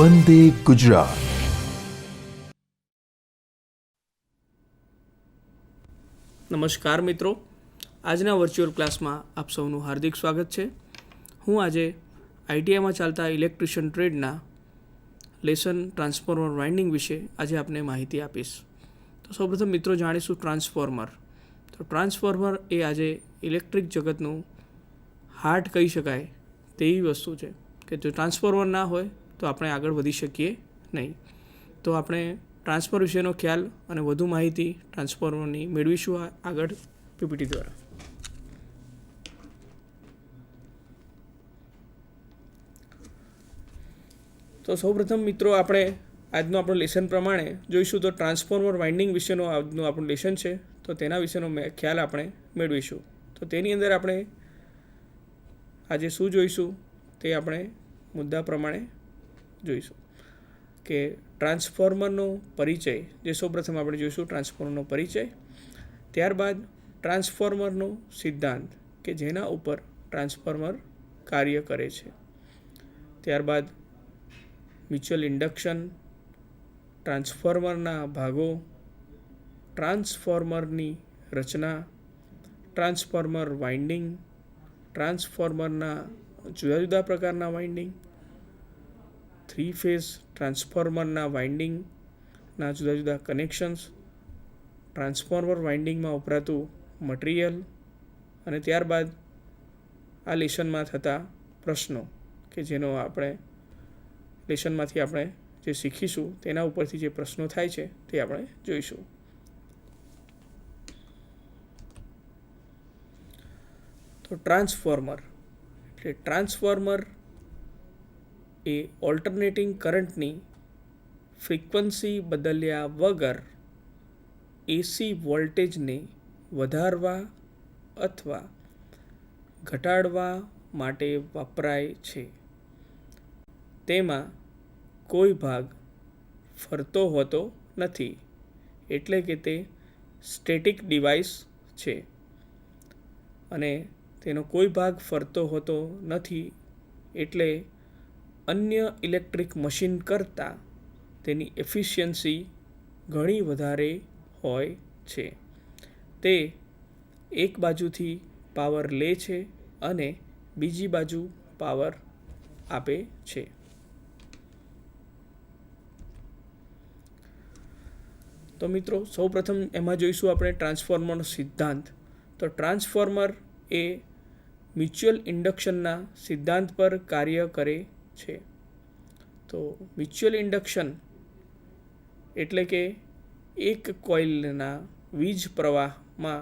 વંદે ગુજરાત. નમસ્કાર મિત્રો, આજના વર્ચ્યુઅલ ક્લાસમાં આપ સૌનું હાર્દિક સ્વાગત છે. હું આજે આઈટીઆઈમાં ચાલતા ઇલેક્ટ્રિશિયન ટ્રેડના લેસન ટ્રાન્સફોર્મર વાઇન્ડિંગ વિશે આજે આપને માહિતી આપીશ. તો સૌપ્રથમ મિત્રો જાણીશું ટ્રાન્સફોર્મર. તો ટ્રાન્સફોર્મર એ આજે ઇલેક્ટ્રિક જગતનું હાર્ટ કહી શકાય તેવી વસ્તુ છે કે જો ટ્રાન્સફોર્મર ના હોય તો આપણે આગળ વધી શકીએ નહીં. તો આપણે ટ્રાન્સફોર્મર વિશેનો ખ્યાલ અને વધુ માહિતી ટ્રાન્સફોર્મરની મેળવીશું આગળ પીપીટી દ્વારા. તો સૌપ્રથમ મિત્રો આપણે આજનું આપણું લેસન પ્રમાણે જોઈશું તો ટ્રાન્સફોર્મર વાઇન્ડિંગ વિશેનો આજનું આપણું લેસન છે. તો તેના વિશેનો ખ્યાલ આપણે મેળવીશું. તો તેની અંદર આપણે આજે શું જોઈશું તે આપણે મુદ્દા પ્રમાણે જોઈશું કે ટ્રાન્સફોર્મરનો પરિચય, જે સૌપ્રથમ આપણે જોઈશું ટ્રાન્સફોર્મરનો પરિચય. ત્યારબાદ ટ્રાન્સફોર્મરનો સિદ્ધાંત કે જેના ઉપર ટ્રાન્સફોર્મર કાર્ય કરે છે. ત્યારબાદ મ્યુચ્યુઅલ ઇન્ડક્શન, ટ્રાન્સફોર્મરના ભાગો, ટ્રાન્સફોર્મરની રચના, ટ્રાન્સફોર્મર વાઇન્ડિંગ, ટ્રાન્સફોર્મરના જુદા જુદા પ્રકારના વાઇન્ડિંગ, 3 ફેઝ ટ્રાન્સફોર્મરના વાઇન્ડિંગના જુદા જુદા કનેક્શન્સ, ટ્રાન્સફોર્મર વાઇન્ડિંગમાં વપરાતું મટીરિયલ, અને ત્યારબાદ આ લેસનમાં થતા પ્રશ્નો કે જેનો આપણે લેસનમાંથી આપણે જે શીખીશું તેના ઉપરથી જે પ્રશ્નો થાય છે તે આપણે જોઈશું. તો ટ્રાન્સફોર્મર એટલે ટ્રાન્સફોર્મર એ ઓલ્ટરનેટિંગ કરંટની ફ્રીક્વન્સી બદલ્યા વગર એસી વોલ્ટેજને વધારવા અથવા ઘટાડવા માટે વપરાય છે. તેમાં કોઈ ભાગ ફરતો હોતો નથી, એટલે કે તે સ્ટેટિક ડિવાઇસ છે. અને તેનો કોઈ ભાગ ફરતો હોતો નથી એટલે અન્ય ઇલેક્ટ્રિક મશીન કરતાં તેની એફિશિયન્સી ઘણી વધારે હોય છે. તે એક બાજુથી પાવર લે છે અને બીજી બાજુ પાવર આપે છે. તો મિત્રો સૌપ્રથમ એમાં જોઈશું આપણે ટ્રાન્સફોર્મરનો સિદ્ધાંત. તો ટ્રાન્સફોર્મર એ મ્યુચ્યુઅલ ઇન્ડક્શનના સિદ્ધાંત પર કાર્ય કરે છે. તો મ્યુચ્યુઅલ ઇન્ડક્શન એટલે કે એક કોઇલના વીજ પ્રવાહમાં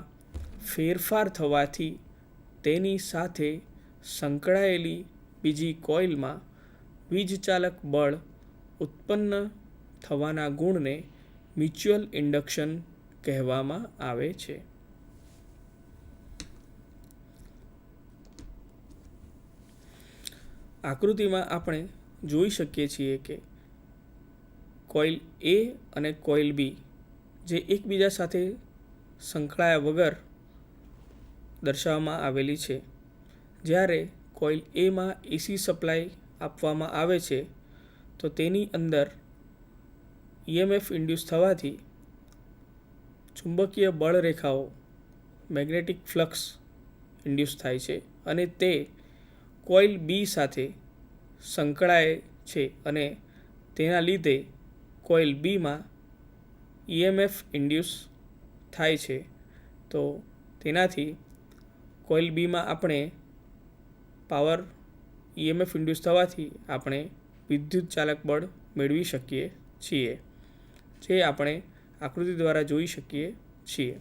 ફેરફાર થવાથી તેની સાથે સંકળાયેલી બીજી કોઇલમાં વીજચાલક બળ ઉત્પન્ન થવાના ગુણને મ્યુચ્યુઅલ ઇન્ડક્શન કહેવામાં આવે છે. આકૃતિમાં આપણે જોઈ શકીએ છીએ કે કોઇલ એ અને કોઇલ બી જે એકબીજા સાથે સંકળાયા વગર દર્શાવવામાં આવેલી છે. જ્યારે કોઇલ એમાં એસી સપ્લાય આપવામાં આવે છે તો તેની અંદર ઈએમએફ ઇન્ડ્યુસ થવાથી ચુંબકીય બળ રેખાઓ મેગ્નેટિક ફ્લક્સ ઇન્ડ્યુસ થાય છે અને તે કોઇલ બી સાથે સંકળાય છે અને તેના લીધે કોઇલ બીમાં ઈએમએફ ઇન્ડ્યુસ થાય છે. તો તેનાથી કોઇલ બીમાં આપણે પાવર ઈએમએફ ઇન્ડ્યુસ થવાથી આપણે વિદ્યુત ચાલક બળ મેળવી શકીએ છીએ, જે આપણે આકૃતિ દ્વારા જોઈ શકીએ છીએ.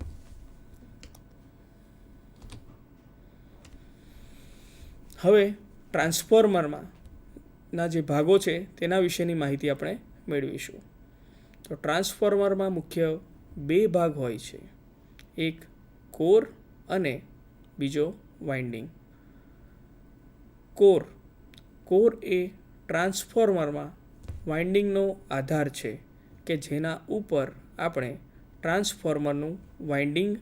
હવે ટ્રાન્સફોર્મરમાં ના જે ભાગો છે તેના વિશેની માહિતી આપણે મેળવીશું. તો ટ્રાન્સફોર્મરમાં મુખ્ય 2 ભાગ હોય છે, એક કોર અને બીજો વાઇન્ડિંગ. કોર એ ટ્રાન્સફોર્મરમાં વાઇન્ડિંગનો આધાર છે કે જેના ઉપર આપણે ટ્રાન્સફોર્મરનું વાઇન્ડિંગ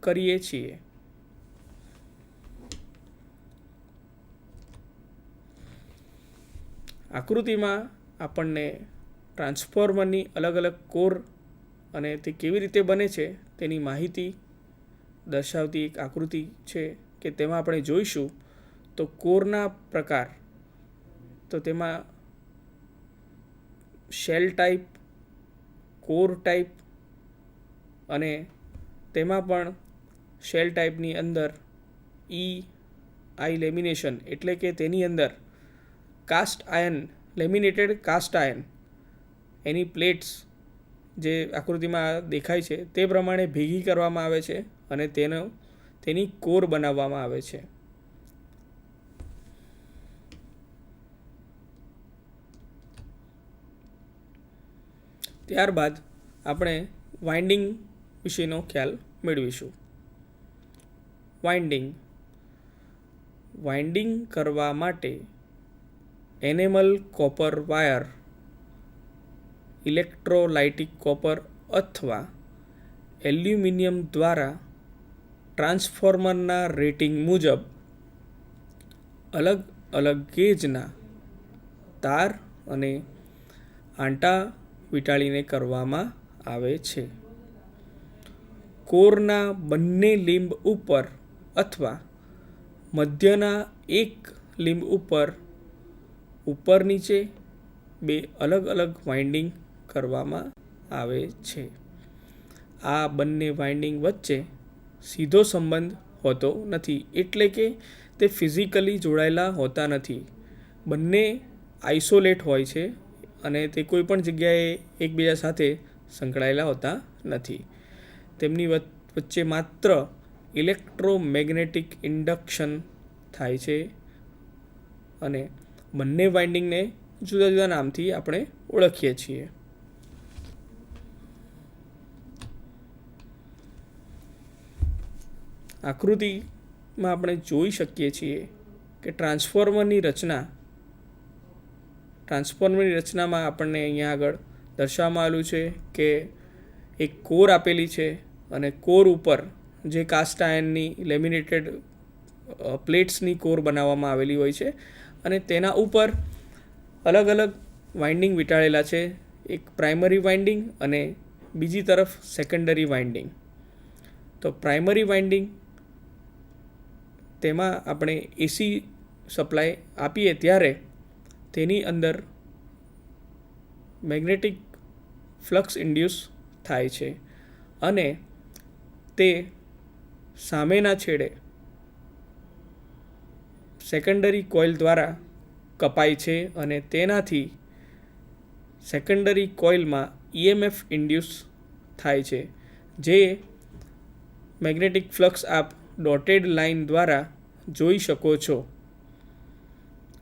કરીએ છીએ. આકૃતિમાં આપણને ટ્રાન્સફોર્મરની અલગ અલગ કોર અને તે કેવી રીતે બને છે તેની માહિતી દર્શાવતી એક આકૃતિ છે કે તેમાં આપણે જોઈશું. તો કોરના પ્રકાર, તો તેમાં શેલ ટાઈપ, કોર ટાઈપ અને તેમાં પણ શેલ ટાઈપની અંદર આઈ લેમિનેશન એટલે કે તેની અંદર cast iron, laminated cast iron, એની પ્લેટ્સ જે આકૃતિમાં દેખાય છે તે પ્રમાણે ભેગી કરવામાં આવે છે અને તેની કોર બનાવવામાં આવે છે. ત્યારબાદ આપણે વાઇન્ડિંગ વિશેનો ખ્યાલ મેળવીશું. વાઇન્ડિંગ કરવા માટે enamel copper wire, electrolytic copper અથવા એલ્યુમિનિયમ દ્વારા ટ્રાન્સફોર્મરના રેટિંગ મુજબ અલગ અલગ ગેજના તાર અને આંટા વીંટાળીને કરવામાં આવે છે. કોરના બંને લીંબ ઉપર અથવા મધ્યના એક લીંબ ઉપર નીચે બે અલગ અલગ વાઇન્ડિંગ કરવામાં આવે છે. આ બંને વાઇન્ડિંગ વચ્ચે સીધો સંબંધ હોતો નથી, એટલે કે તે ફિઝિકલી જોડાયેલા હોતા નથી. બંને આઇસોલેટ હોય છે અને તે કોઈ પણ જગ્યાએ એકબીજા સાથે સંકળાયેલા હોતા નથી. તેમની વચ્ચે માત્ર ઇલેક્ટ્રોમેગ્નેટિક ઇન્ડક્શન થાય છે અને બંને વાઇન્ડિંગને જુદા જુદા નામથી આપણે ઓળખીએ છીએ. આકૃતિમાં આપણે જોઈ શકીએ છીએ કે ટ્રાન્સફોર્મરની રચનામાં આપણને અહીંયા આગળ દર્શાવવામાં આવેલું છે કે એક કોર આપેલી છે અને કોર ઉપર જે કાસ્ટ આયનની લેમિનેટેડ પ્લેટ્સની કોર બનાવવામાં આવેલી હોય છે અને તેના ઉપર અલગ અલગ વાઇન્ડિંગ વીંટાળેલા છે. એક પ્રાઇમરી વાઇન્ડિંગ અને બીજી તરફ સેકન્ડરી વાઇન્ડિંગ. તો પ્રાઇમરી વાઇન્ડિંગ, તેમાં આપણે એસી સપ્લાય આપીએ ત્યારે તેની અંદર મેગ્નેટિક ફ્લક્સ ઇન્ડ્યુસ થાય છે અને તે સામેના છેડે સેકન્ડરી કોઇલ દ્વારા કપાય છે અને તેનાથી સેકન્ડરી કોઇલમાં EMF ઇન્ડ્યુસ થાય છે, જે મેગ્નેટિક ફ્લક્સ આપ ડોટેડ લાઇન દ્વારા જોઈ શકો છો.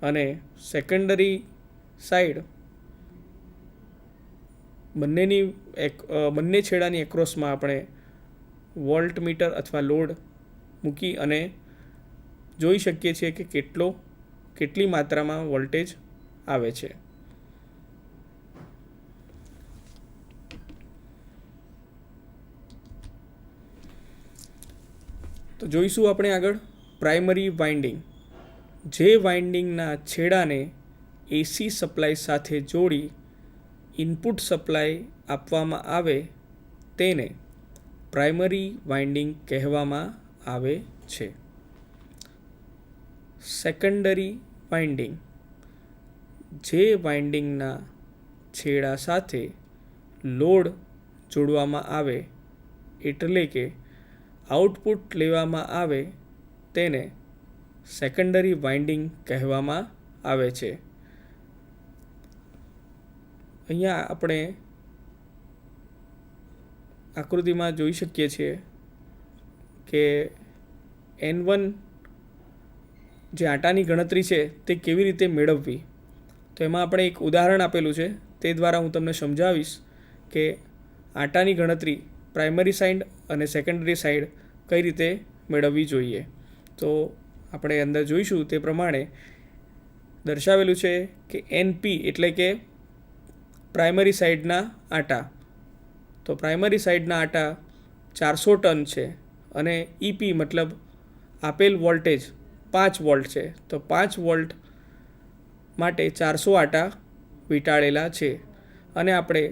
અને સેકન્ડરી સાઈડ બંને છેડાની એક્રોસમાં આપણે વોલ્ટ મીટર અથવા લોડ મૂકી અને જોઈ શકીએ છીએ કે કેટલી માત્રામાં વોલ્ટેજ આવે છે. તો જોઈશું આપણે આગળ પ્રાઇમરી વાઇન્ડિંગ. જે વાઇન્ડિંગના છેડાને એસી સપ્લાય સાથે જોડી ઇનપુટ સપ્લાય આપવામાં આવે તેને પ્રાઇમરી વાઇન્ડિંગ કહેવામાં આવે છે. સેકન્ડરી વાઇન્ડિંગ, જે વાઇન્ડિંગના છેડા સાથે લોડ જોડવામાં આવે એટલે કે આઉટપુટ લેવામાં આવે તેને સેકન્ડરી વાઇન્ડિંગ કહેવામાં આવે છે. અહીંયા આપણે આકૃતિમાં જોઈ શકીએ છીએ કે N1 જે આંટાની ગણતરી છે તે કેવી રીતે મેળવવી. તો એમાં આપણે એક ઉદાહરણ આપેલું છે, તે દ્વારા હું તમને સમજાવીશ કે આંટાની ગણતરી પ્રાઇમરી સાઈડ અને સેકન્ડરી સાઈડ કઈ રીતે મેળવવી જોઈએ. તો આપણે અંદર જોઈશું તે પ્રમાણે દર્શાવેલું છે કે NP એટલે કે પ્રાઇમરી સાઈડના આંટા. તો પ્રાઇમરી સાઈડના આંટા 400 ટન છે અને EP મતલબ આપેલ વોલ્ટેજ 5 વોલ્ટ છે. તો 5 વોલ્ટ માટે 400 આંટા વીંટાળેલા છે અને આપણે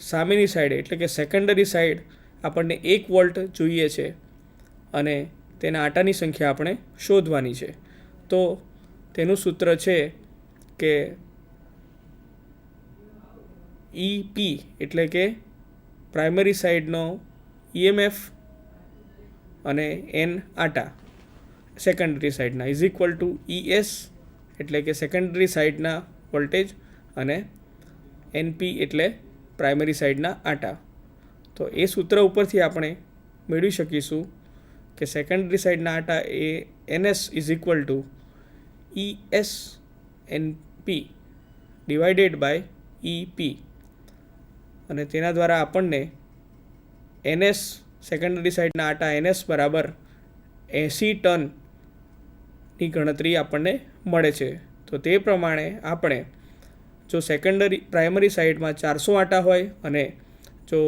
સામેની સાઈડ એટલે કે સેકન્ડરી સાઈડ આપણને 1 વોલ્ટ જોઈએ છે અને તેના આટાની સંખ્યા આપણે શોધવાની છે. તો તેનું સૂત્ર છે કે EP એટલે કે પ્રાઇમરી સાઈડનો EMF અને N આટા સેકન્ડરી સાઈડના ઇઝ ઇક્વલ ટુ ES એટલે કે સેકન્ડરી સાઈડના વોલ્ટેજ અને NP એટલે પ્રાઇમરી સાઈડના આટા. તો એ સૂત્ર ઉપરથી આપણે મેળવી શકીશું કે સેકન્ડરી સાઈડના આટા એ NS is equal to ES NP divided by EP અને તેના દ્વારા આપણને NS સેકન્ડરી સાઈડના આટા NS બરાબર 80 ટનની ગણતરી આપણને મળે છે. તો તે પ્રમાણે આપણે જો પ્રાઇમરી સાઈડમાં 400 આટા હોય અને જો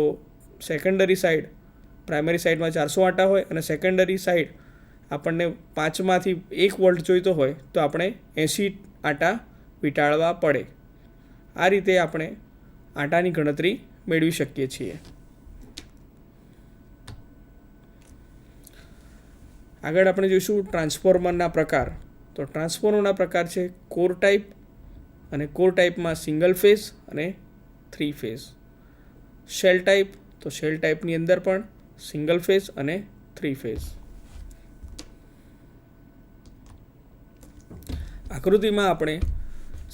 સેકન્ડરી સાઈડ પ્રાઇમરી સાઈડમાં 400 આટા હોય અને સેકન્ડરી સાઈડ આપણને 5માંથી 1 વોલ્ટ જોઈતો હોય તો આપણે 80 આટા વીંટાળવા પડે. આ રીતે આપણે આટાની ગણતરી મેળવી શકીએ છીએ. આગળ આપણે જોઈશું ટ્રાન્સફોર્મરના પ્રકાર. તો ટ્રાન્સફોર્મરના પ્રકાર છે કોર ટાઈપ અને કોર ટાઈપમાં સિંગલ ફેઝ અને 3 ફેઝ. શેલ ટાઈપ તો શેલ ટાઈપની અંદર પણ સિંગલ ફેઝ અને 3 ફેઝ. આકૃતિમાં આપણે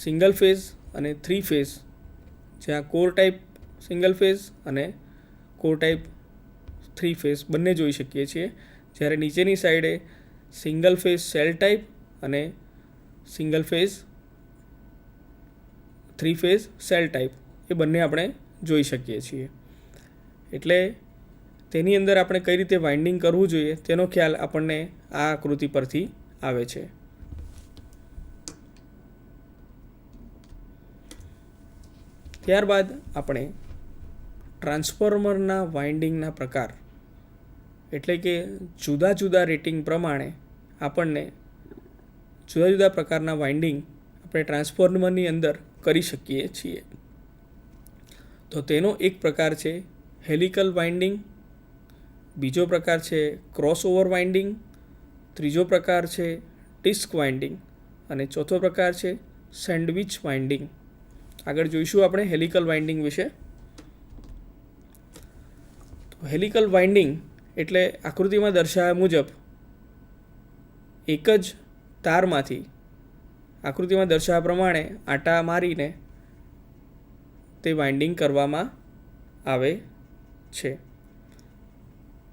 સિંગલ ફેઝ અને 3 ફેઝ જ્યાં કોર ટાઈપ સિંગલ ફેઝ અને કોર ટાઈપ 3 ફેઝ બંને જોઈ શકીએ છીએ. જ્યારે નીચેની સાઈડે સિંગલ ફેઝ શેલ ટાઈપ અને single phase 3 phase shell type એ બંને આપણે જોઈ શકીએ છીએ. એટલે તેની અંદર આપણે કઈ રીતે વાઇન્ડિંગ કરવું જોઈએ તેનો ખ્યાલ આપણને આ આકૃતિ પરથી આવે છે. ત્યારબાદ આપણે ટ્રાન્સફોર્મરના વાઇન્ડિંગના પ્રકાર એટલે કે જુદા જુદા રેટિંગ પ્રમાણે આપણને જુદા જુદા પ્રકારના વાઇન્ડિંગ આપણે ટ્રાન્સફોર્મરની અંદર કરી શકીએ છીએ. તો તેનો એક પ્રકાર છે હેલિકલ વાઇન્ડિંગ, બીજો પ્રકાર છે ક્રોસઓવર વાઇન્ડિંગ, ત્રીજો પ્રકાર છે ડિસ્ક વાઇન્ડિંગ અને ચોથો પ્રકાર છે સેન્ડવિચ વાઇન્ડિંગ. આગળ જોઈશું આપણે હેલિકલ વાઇન્ડિંગ વિશે. તો હેલિકલ વાઇન્ડિંગ એટલે આકૃતિમાં દર્શાવ્યા મુજબ એક જ તારમાંથી આકૃતિમાં દર્શાવ્યા પ્રમાણે આટા મારીને તે વાઇન્ડિંગ કરવામાં આવે છે.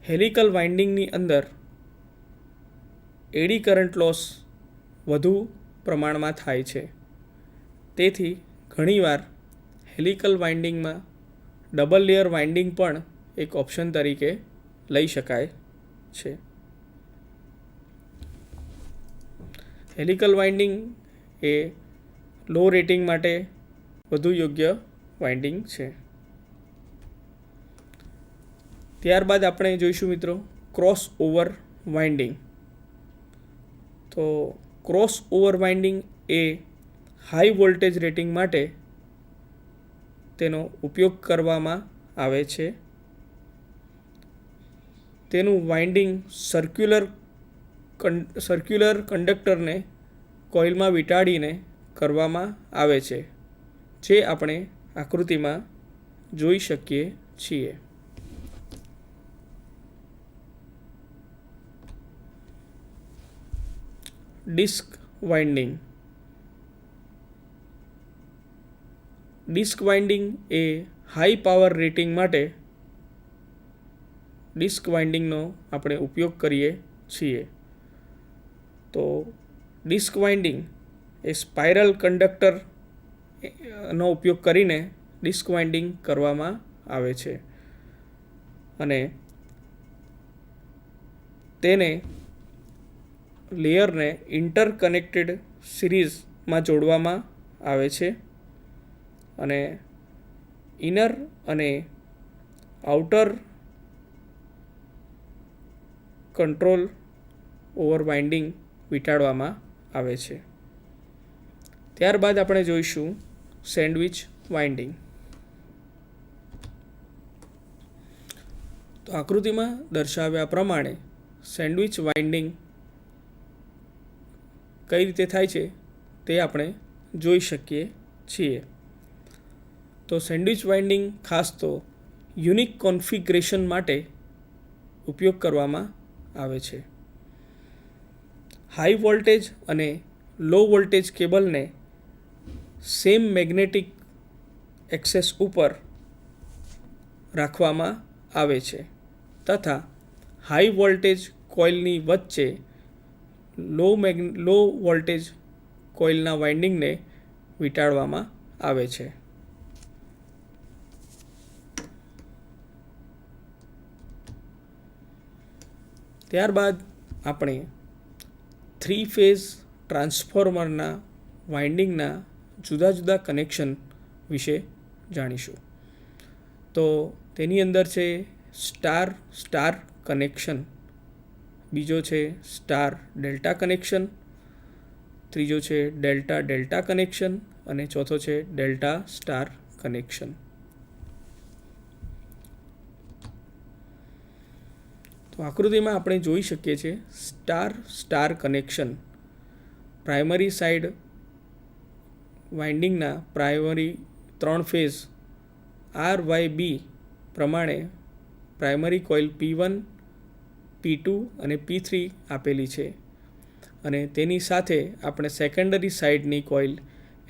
હેલિકલ વાઇન્ડિંગની અંદર એડી કરંટ લોસ વધુ પ્રમાણમાં થાય છે. તેથી ઘણીવાર હેલિકલ વાઇન્ડિંગમાં ડબલ લેયર વાઇન્ડિંગ પણ એક ઓપ્શન તરીકે લઈ શકાય છે. હેલિકલ વાઇન્ડિંગ એ લો રેટિંગ માટે વધુ યોગ્ય વાઇન્ડિંગ છે. ત્યારબાદ આપણે જોઈશું મિત્રો ક્રોસ ઓવર વાઇન્ડિંગ. તો ક્રોસ ઓવર વાઇન્ડિંગ એ હાઈ વોલ્ટેજ રેટિંગ માટે તેનો ઉપયોગ કરવામાં આવે છે. તેનું વાઇન્ડિંગ સર્ક્યુલર કંડક્ટરને કોઇલમાં વીંટાળીને કરવામાં આવે છે, જે આપણે આકૃતિમાં જોઈ શકીએ છીએ. Disc winding. ડિસ્ક વાઇન્ડિંગ એ હાઈ પાવર રેટિંગ માટે ડિસ્ક વાઇન્ડિંગનો આપણે ઉપયોગ કરીએ છીએ. તો ડિસ્ક વાઇન્ડિંગ એ સ્પાઇરલ કંડક્ટરનો ઉપયોગ કરીને ડિસ્ક વાઇન્ડિંગ કરવામાં આવે છે અને તેને લેયરને ઇન્ટરકનેક્ટેડ સિરીઝમાં જોડવામાં આવે છે અને ઇનર અને આઉટર કંટ્રોલ ઓવર વાઇન્ડિંગ વીંટાળવામાં આવે છે. ત્યારબાદ આપણે જોઈશું સેન્ડવિચ વાઇન્ડિંગ. તો આકૃતિમાં દર્શાવ્યા પ્રમાણે સેન્ડવિચ વાઇન્ડિંગ કઈ રીતે થાય છે તે આપણે જોઈ શકીએ છીએ. તો સેન્ડવિચ વાઇન્ડિંગ ખાસ તો યુનિક કોન્ફિગરેશન માટે ઉપયોગ કરવામાં આવે છે. હાઈ વોલ્ટેજ અને લો વોલ્ટેજ કેબલને સેમ મેગ્નેટિક એક્સેસ ઉપર રાખવામાં આવે છે તથા હાઈ વોલ્ટેજ કોઇલની વચ્ચે લો વોલ્ટેજ કોઇલના વાઇન્ડિંગને વીંટાળવામાં આવે છે. ત્યારબાદ આપણે 3 ફેઝ ટ્રાન્સફોર્મરના વાઇન્ડિંગના જુદા જુદા કનેક્શન વિશે જાણીશું. તો તેની અંદર છે સ્ટાર સ્ટાર કનેક્શન, બીજો છે સ્ટાર ડેલ્ટા કનેક્શન, ત્રીજો છે ડેલ્ટા ડેલ્ટા કનેક્શન અને ચોથો છે ડેલ્ટા સ્ટાર કનેક્શન. તો આકૃતિમાં આપણે જોઈ શકીએ છીએ star star connection primary side વાઇન્ડિંગના પ્રાઇમરી 3 ફેઝ RYB પ્રમાણે પ્રાઇમરી કોઇલ P1, P2 અને P3 આપેલી છે અને તેની સાથે આપણે સેકન્ડરી સાઇડની કોઇલ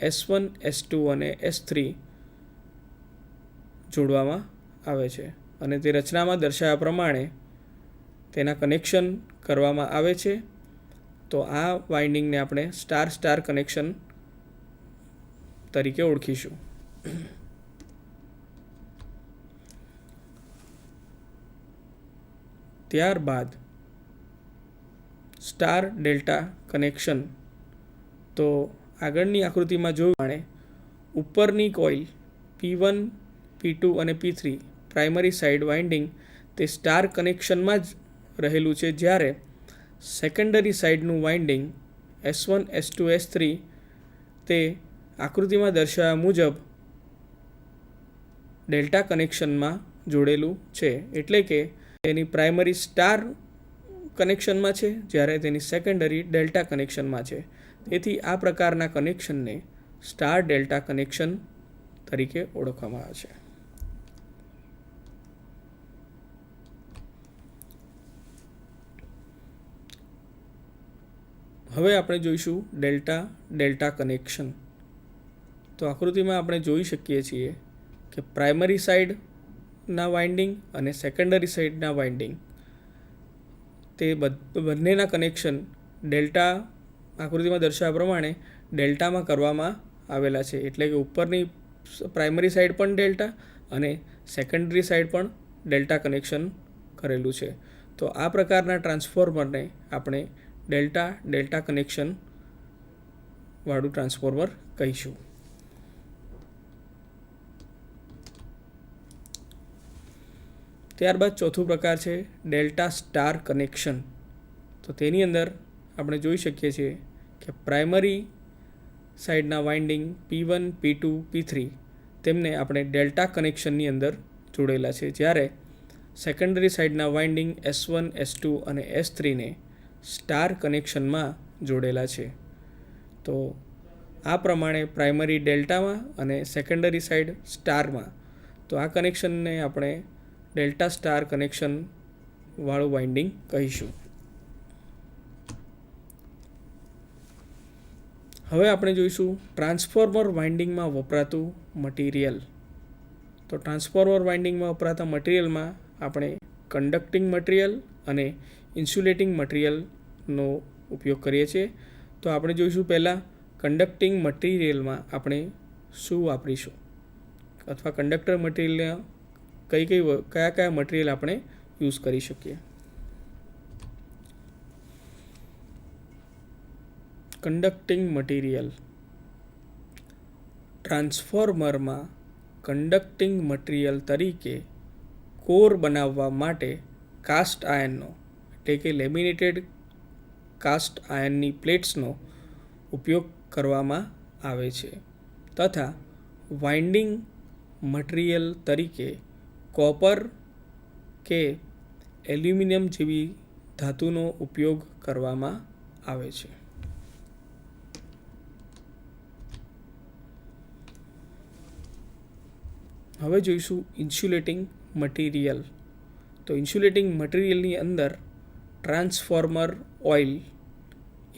S1, S2 અને S3 જોડવામાં આવે છે અને તે રચનામાં દર્શાવ્યા પ્રમાણે તેના કનેક્શન કરવામાં આવે છે. તો આ વાઇન્ડિંગને આપણે સ્ટાર સ્ટાર કનેક્શન તરીકે ઓળખીશું. ત્યારબાદ સ્ટાર ડેલ્ટા કનેક્શન. તો આગળની આકૃતિમાં જોયું પ્રમાણે ઉપરની કોઇલ P1, P2 અને P3 પ્રાઇમરી સાઇડ વાઇન્ડિંગ તે સ્ટાર કનેક્શનમાં જ રહેલું છે, જ્યારે secondary સાઇડનું winding S1, S2, S3 તે આકૃતિમાં દર્શાવ્યા મુજબ ડેલ્ટા કનેક્શનમાં જોડેલું છે. એટલે કે તેની પ્રાઇમરી સ્ટાર કનેક્શનમાં છે જ્યારે તેની સેકન્ડરી ડેલ્ટા કનેક્શનમાં છે. તેથી આ પ્રકારના કનેક્શનને સ્ટાર ડેલ્ટા કનેક્શન તરીકે ઓળખવામાં આવે છે. હવે આપણે જોઈશું ડેલ્ટા ડેલ્ટા કનેક્શન. તો આકૃતિમાં આપણે જોઈ શકીએ છીએ કે પ્રાઇમરી સાઇડના વાઇન્ડિંગ અને સેકન્ડરી સાઇડના વાઇન્ડિંગ તે બંનેના કનેક્શન ડેલ્ટા આકૃતિમાં દર્શાવ્યા પ્રમાણે ડેલ્ટામાં કરવામાં આવેલા છે. એટલે કે ઉપરની પ્રાઇમરી સાઇડ પણ ડેલ્ટા અને સેકન્ડરી સાઇડ પણ ડેલ્ટા કનેક્શન કરેલું છે. તો આ પ્રકારના ટ્રાન્સફોર્મરને આપણે ડેલ્ટા ડેલ્ટા કનેક્શન વાળું ટ્રાન્સફોર્મર કહીશું. ત્યારબાદ ચોથું પ્રકાર છે ડેલ્ટા સ્ટાર કનેક્શન. તો તેની અંદર આપણે જોઈ શકીએ છીએ કે primary સાઇડના winding P1, P2, P3 તેમને આપણે ડેલ્ટા કનેક્શનની અંદર જોડેલા છે, જ્યારે સેકન્ડરી સાઇડના વાઇન્ડિંગ S1, S2 અને S3ને સ્ટાર કનેક્શનમાં જોડેલા છે. તો આ પ્રમાણે પ્રાઇમરી ડેલ્ટામાં અને સેકન્ડરી સાઇડ સ્ટારમાં. તો આ કનેક્શનને આપણે ડેલ્ટા સ્ટાર કનેક્શન વાળું વાઇન્ડિંગ કહીશું. હવે આપણે જોઈશું ટ્રાન્સફોર્મર વાઇન્ડિંગમાં વપરાતું મટીરિયલ. તો ટ્રાન્સફોર્મર વાઇન્ડિંગમાં વપરાતા મટીરિયલમાં આપણે કન્ડક્ટિંગ મટીરિયલ અને ઇન્સ્યુલેટિંગ મટીરિયલનો ઉપયોગ કરીએ છીએ. તો આપણે જોઈશું પહેલાં કન્ડક્ટિંગ મટીરિયલમાં આપણે શું વાપરીશું અથવા કંડક્ટર મટીરિયલ કયા મટીરિયલ આપણે યુઝ કરી શકીએ. Conducting material. ટ્રાન્સફોર્મરમાં કન્ડક્ટિંગ મટીરિયલ તરીકે કોર બનાવવા માટે કાસ્ટ આયર્નનો એટલે કે લેમિનેટેડ કાસ્ટ આયર્નની પ્લેટ્સનો ઉપયોગ કરવામાં આવે છે તથા વાઇન્ડિંગ મટીરિયલ તરીકે કોપર કે એલ્યુમિનિયમ જેવી ધાતુનો ઉપયોગ કરવામાં આવે છે. હવે જોઈશું ઇન્સ્યુલેટિંગ મટીરિયલ. તો ઇન્સ્યુલેટિંગ મટીરિયલની અંદર transformer oil,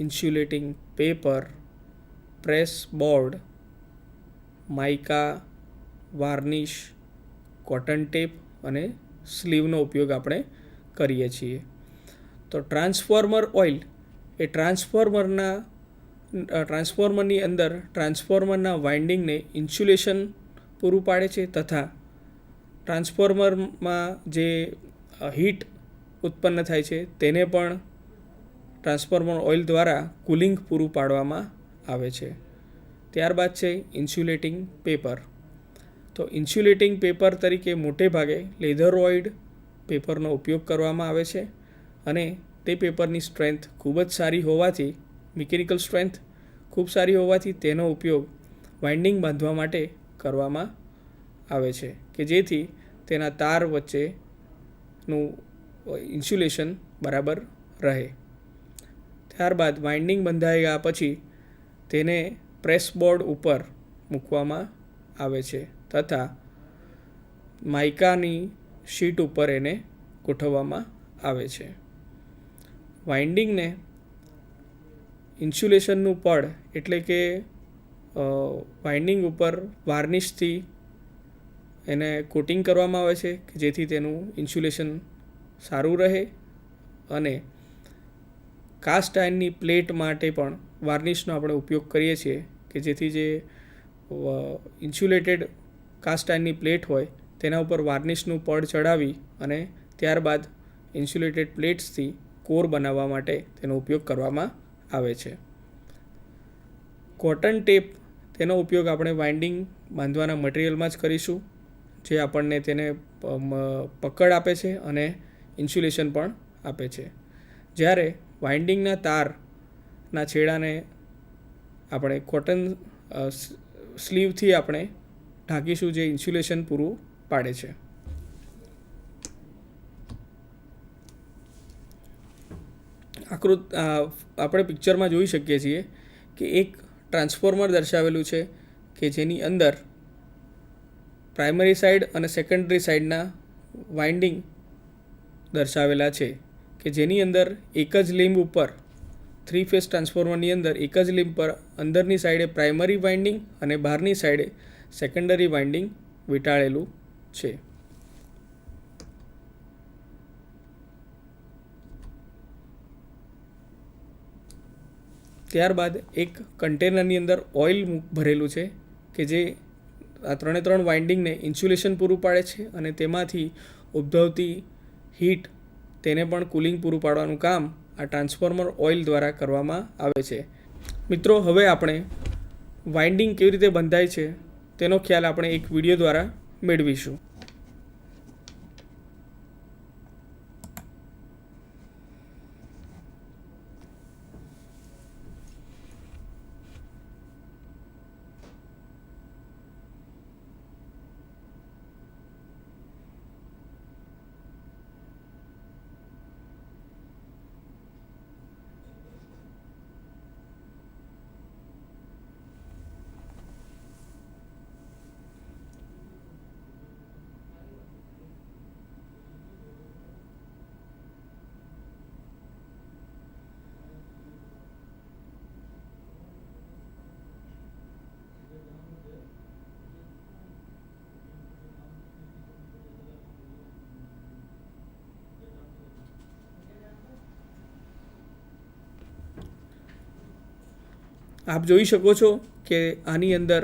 insulating paper, press board, mica, varnish, cotton tape અને સ્લીવનો ઉપયોગ આપણે કરીએ છીએ. તો ટ્રાન્સફોર્મર ઓઇલ એ ટ્રાન્સફોર્મરની અંદર ટ્રાન્સફોર્મરના વાઇન્ડિંગને ઇન્સ્યુલેશન પૂરું પાડે છે તથા ટ્રાન્સફોર્મરમાં જે હીટ ઉત્પન્ન થાય છે તેને પણ ટ્રાન્સફોર્મર ઓઇલ દ્વારા કુલિંગ પૂરું પાડવામાં આવે છે. ત્યારબાદ છે ઇન્સ્યુલેટિંગ પેપર. તો ઇન્સ્યુલેટિંગ પેપર તરીકે મોટે ભાગે લેધરોઇડ પેપરનો ઉપયોગ કરવામાં આવે છે અને તે પેપરની સ્ટ્રેન્થ ખૂબ જ સારી હોવાથી, મિકેનિકલ સ્ટ્રેન્થ ખૂબ સારી હોવાથી તેનો ઉપયોગ વાઇન્ડિંગ બાંધવા માટે કરવામાં આવે છે કે જેથી તેના તાર વચ્ચેનું ઇન્સ્યુલેશન બરાબર રહે. ત્યારબાદ વાઇન્ડિંગ બંધાઈ ગયા પછી તેને પ્રેસ બોર્ડ ઉપર મૂકવામાં આવે છે તથા માઇકાની શીટ ઉપર એને ગોઠવવામાં આવે છે. વાઇન્ડિંગને ઇન્સ્યુલેશનનું પડ એટલે કે વાઇન્ડિંગ ઉપર વાર્નિશથી એને કોટિંગ કરવામાં આવે છે કે જેથી તેનું ઇન્સ્યુલેશન સારું રહે અને કાસ્ટ આયર્નની પ્લેટ માટે પણ વાર્નિશનો આપણે ઉપયોગ કરીએ છીએ કે જેથી જે ઇન્સ્યુલેટેડ કાસ્ટ આયર્નની પ્લેટ હોય તેના ઉપર વાર્નિશનું પડ ચડાવી અને ત્યારબાદ ઇન્સ્યુલેટેડ પ્લેટ્સથી કોર બનાવવા માટે તેનો ઉપયોગ કરવામાં આવે છે. કોટન ટેપ તેનો ઉપયોગ આપણે વાઇન્ડિંગ બાંધવાના મટીરિયલમાં જ કરીશું, જે આપણને તેને પકડ આપે છે અને ઇન્સ્યુલેશન પણ આપે છે. જ્યારે વાઇન્ડિંગના તારના છેડાને આપણે કોટન સ્લીવથી આપણે ઢાંકીશું, જે ઇન્સ્યુલેશન પૂરું પાડે છે. આપણે પિક્ચરમાં જોઈ શકીએ છીએ કે એક ટ્રાન્સફોર્મર દર્શાવેલું છે કે જેની અંદર પ્રાઇમરી સાઈડ અને સેકન્ડરી સાઈડના વાઇન્ડિંગ દર્શાવેલા છે કે જેની અંદર એક જ લીંબ ઉપર 3 ફેઝ ટ્રાન્સફોર્મરની અંદર એક જ લીંબ પર અંદરની સાઈડે પ્રાઇમરી વાઇન્ડિંગ અને બહારની સાઈડે સેકન્ડરી વાઇન્ડિંગ વીંટાળેલું છે. ત્યારબાદ એક કન્ટેનરની અંદર ઓઇલ ભરેલું છે કે જે આ 3 વાઇન્ડિંગને ઇન્સ્યુલેશન પૂરું પાડે છે અને તેમાંથી ઉદ્ભવતી હીટ તેને પણ કુલિંગ પૂરું પાડવાનું કામ આ ટ્રાન્સફોર્મર ઓઇલ દ્વારા કરવામાં આવે છે. મિત્રો, હવે આપણે વાઇન્ડિંગ કેવી રીતે બંધાય છે તેનો ખ્યાલ આપણે એક વિડીયો દ્વારા મેળવીશું. આપ જોઈ શકો છો કે આની અંદર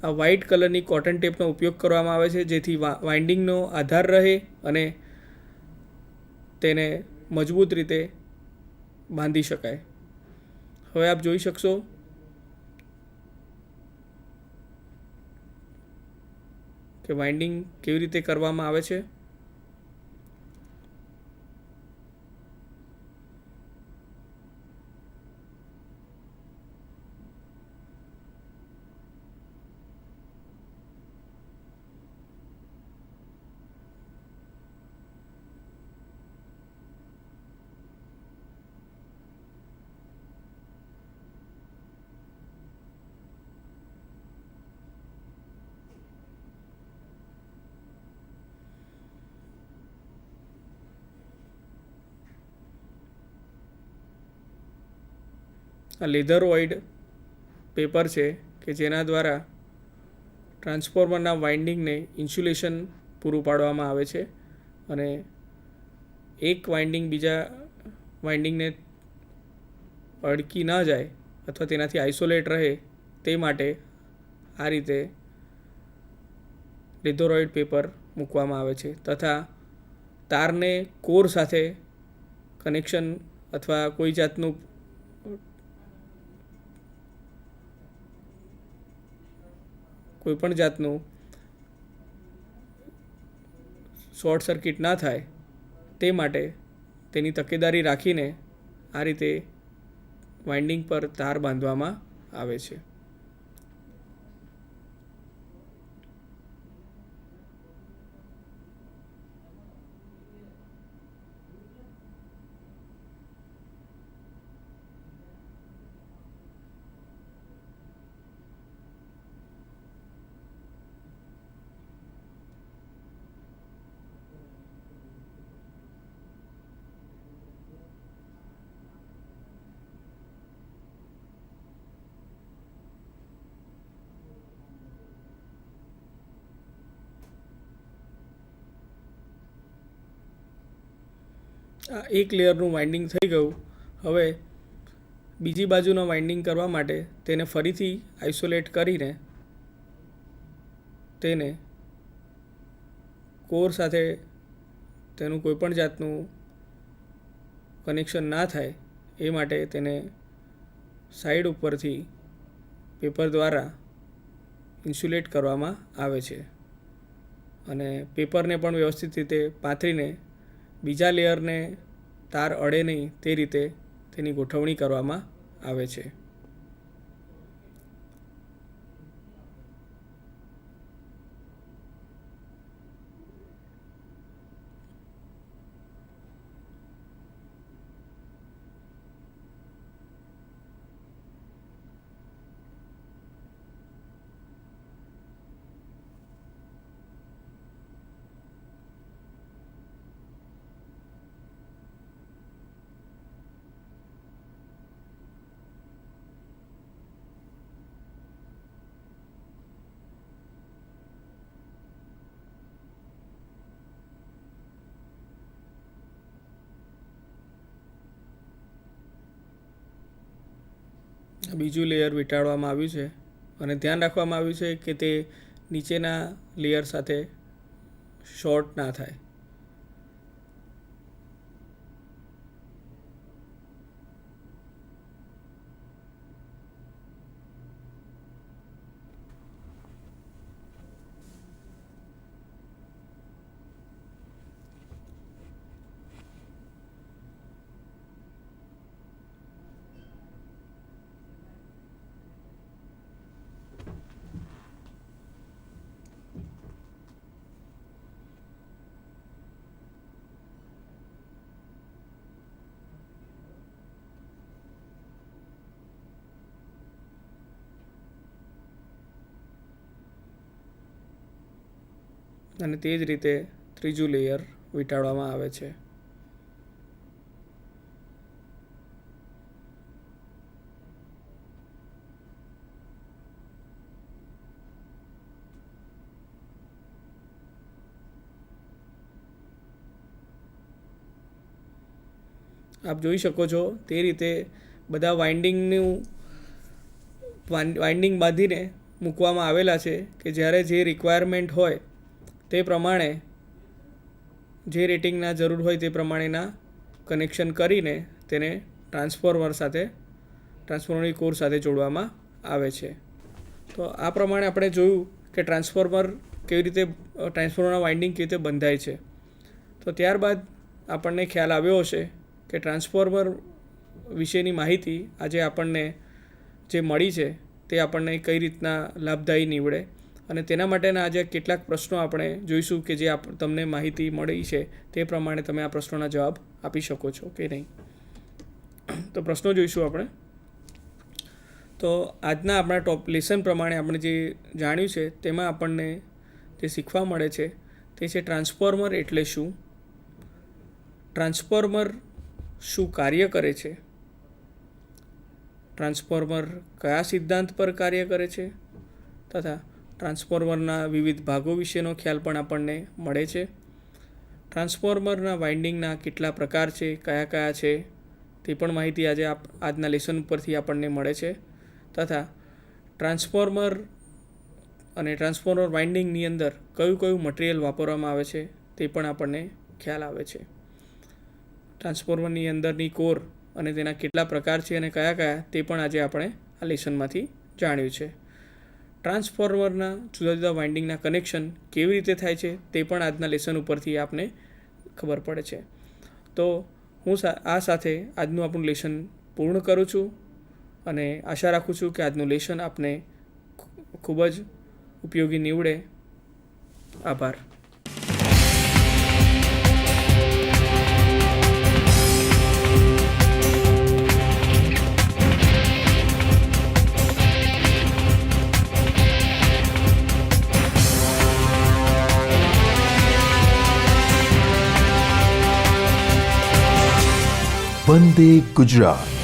આ વ્હાઇટ કલરની કોટન ટેપનો ઉપયોગ કરવામાં આવે છે જેથી વાઇન્ડિંગનો આધાર રહે અને તેને મજબૂત રીતે બાંધી શકાય. હવે આપ જોઈ શકશો કે વાઇન્ડિંગ કેવી રીતે કરવામાં આવે છે. આ લેધરોઇડ પેપર છે કે જેના દ્વારા ટ્રાન્સફોર્મરના વાઇન્ડિંગને ઇન્સ્યુલેશન પૂરું પાડવામાં આવે છે અને એક વાઇન્ડિંગ બીજા વાઇન્ડિંગને અડકી ન જાય અથવા તેનાથી આઇસોલેટ રહે તે માટે આ રીતે લેધરોઇડ પેપર મૂકવામાં આવે છે તથા તારને કોર સાથે કનેક્શન અથવા કોઈ જાતનું કોઈપણ જાતનું શોર્ટ સર્કિટ ના થાય તે માટે તેની તકેદારી રાખીને આ રીતે વાઇન્ડિંગ પર તાર બાંધવામાં આવે છે. આ એક લેયરનું વાઇન્ડિંગ થઈ ગયું. હવે બીજી બાજુના વાઇન્ડિંગ કરવા માટે તેને ફરીથી આઇસોલેટ કરીને તેને કોર સાથે તેનું કોઈપણ જાતનું કનેક્શન ના થાય એ માટે તેને સાઈડ ઉપરથી પેપર દ્વારા ઇન્સ્યુલેટ કરવામાં આવે છે અને પેપરને પણ વ્યવસ્થિત રીતે પાથરીને બીજા લેયરને તાર અડે નહીં તે રીતે તેની ગોઠવણી કરવામાં આવે છે. બીજું લેયર વીંટાળવામાં આવ્યું છે અને ધ્યાન રાખવામાં આવ્યું છે કે તે નીચેના લેયર સાથે શોર્ટ ના થાય. અને તે જ રીતે ત્રીજું લેયર વીંટાળવામાં આવે છે. આપ જોઈ શકો છો તે રીતે બધા વાઇન્ડિંગ બાંધીને મૂકવામાં આવેલા છે કે જ્યારે જે રિક્વાયરમેન્ટ હોય તે પ્રમાણે જે રેટિંગના જરૂર હોય તે પ્રમાણેના કનેક્શન કરીને તેને ટ્રાન્સફોર્મરની કોર સાથે જોડવામાં આવે છે. તો આ પ્રમાણે આપણે જોયું કે ટ્રાન્સફોર્મરના વાઇન્ડિંગ કેવી રીતે બંધાય છે. તો ત્યારબાદ આપણને ખ્યાલ આવ્યો હશે કે ટ્રાન્સફોર્મર વિશેની માહિતી આજે આપણને જે મળી છે તે આપણને કઈ રીતના લાભદાયી નીવડે અને તેના માટેના આજે કેટલાક પ્રશ્નો આપણે જોઈશું કે જે તમને માહિતી મળી છે તે પ્રમાણે તમે આ પ્રશ્નોના જવાબ આપી શકો છો કે નહીં. તો પ્રશ્નો જોઈશું આપણે. તો આજના આપણા લેસન પ્રમાણે આપણે જે જાણ્યું છે તેમાં આપણને જે શીખવા મળે છે તે છે ટ્રાન્સફોર્મર એટલે શું, ટ્રાન્સફોર્મર શું કાર્ય કરે છે, ટ્રાન્સફોર્મર કયા સિદ્ધાંત પર કાર્ય કરે છે તથા ટ્રાન્સફોર્મરના વિવિધ ભાગો વિશેનો ખ્યાલ પણ આપણને મળે છે. ટ્રાન્સફોર્મરના વાઇન્ડિંગના કેટલા પ્રકાર છે, કયા કયા છે તે પણ માહિતી આજના લેસન ઉપરથી આપણને મળે છે તથા ટ્રાન્સફોર્મર અને ટ્રાન્સફોર્મર વાઇન્ડિંગની અંદર કયું કયું મટીરિયલ વાપરવામાં આવે છે તે પણ આપણને ખ્યાલ આવે છે. ટ્રાન્સફોર્મરની અંદરની કોર અને તેના કેટલા પ્રકાર છે અને કયા કયા તે પણ આજે આપણે આ લેસનમાંથી જાણ્યું છે. ટ્રાન્સફોર્મરના જુદા જુદા વાઇન્ડિંગના કનેક્શન કેવી રીતે થાય છે તે પણ આજના લેસન ઉપરથી આપને ખબર પડે છે. તો હું આ સાથે આજનું આપણું લેસન પૂર્ણ કરું છું અને આશા રાખું છું કે આજનું લેસન આપને ખૂબ જ ઉપયોગી નીવડે. આભાર. વંદે ગુજરાત.